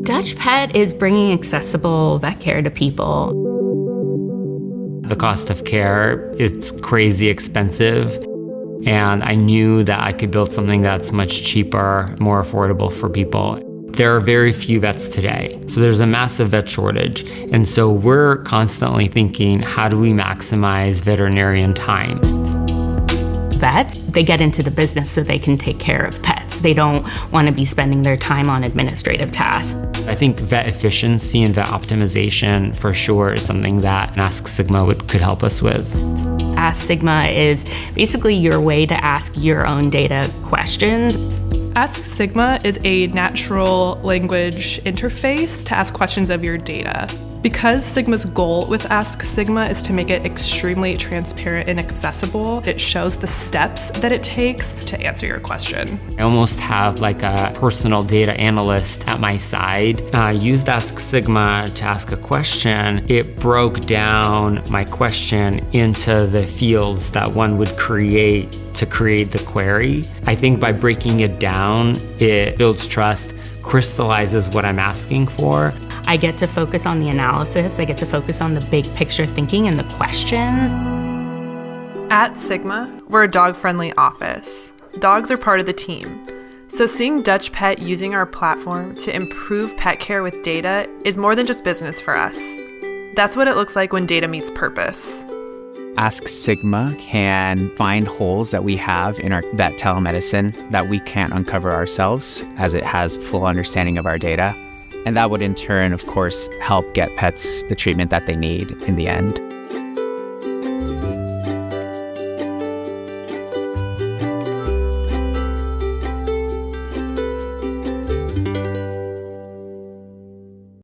Dutch Pet is bringing accessible vet care to people. The cost of care, it's crazy expensive. And I knew that I could build something that's much cheaper, more affordable for people. There are very few vets today, so there's a massive vet shortage. And so we're constantly thinking, how do we maximize veterinarian time? Vets, they get into the business so they can take care of pets. They don't want to be spending their time on administrative tasks. I think vet efficiency and vet optimization for sure is something that Ask Sigma could help us with. Ask Sigma is basically your way to ask your own data questions. Ask Sigma is a natural language interface to ask questions of your data. Because Sigma's goal with Ask Sigma is to make it extremely transparent and accessible, it shows the steps that it takes to answer your question. I almost have like a personal data analyst at my side. I used Ask Sigma to ask a question. It broke down my question into the fields that one would create to create the query. I think by breaking it down, it builds trust, crystallizes what I'm asking for. I get to focus on the analysis. I get to focus on the big picture thinking and the questions. At Sigma, we're a dog-friendly office. Dogs are part of the team. So seeing Dutch Pet using our platform to improve pet care with data is more than just business for us. That's what it looks like when data meets purpose. Ask Sigma can find holes that we have in our vet telemedicine that we can't uncover ourselves, as it has full understanding of our data. And that would in turn, of course, help get pets the treatment that they need in the end.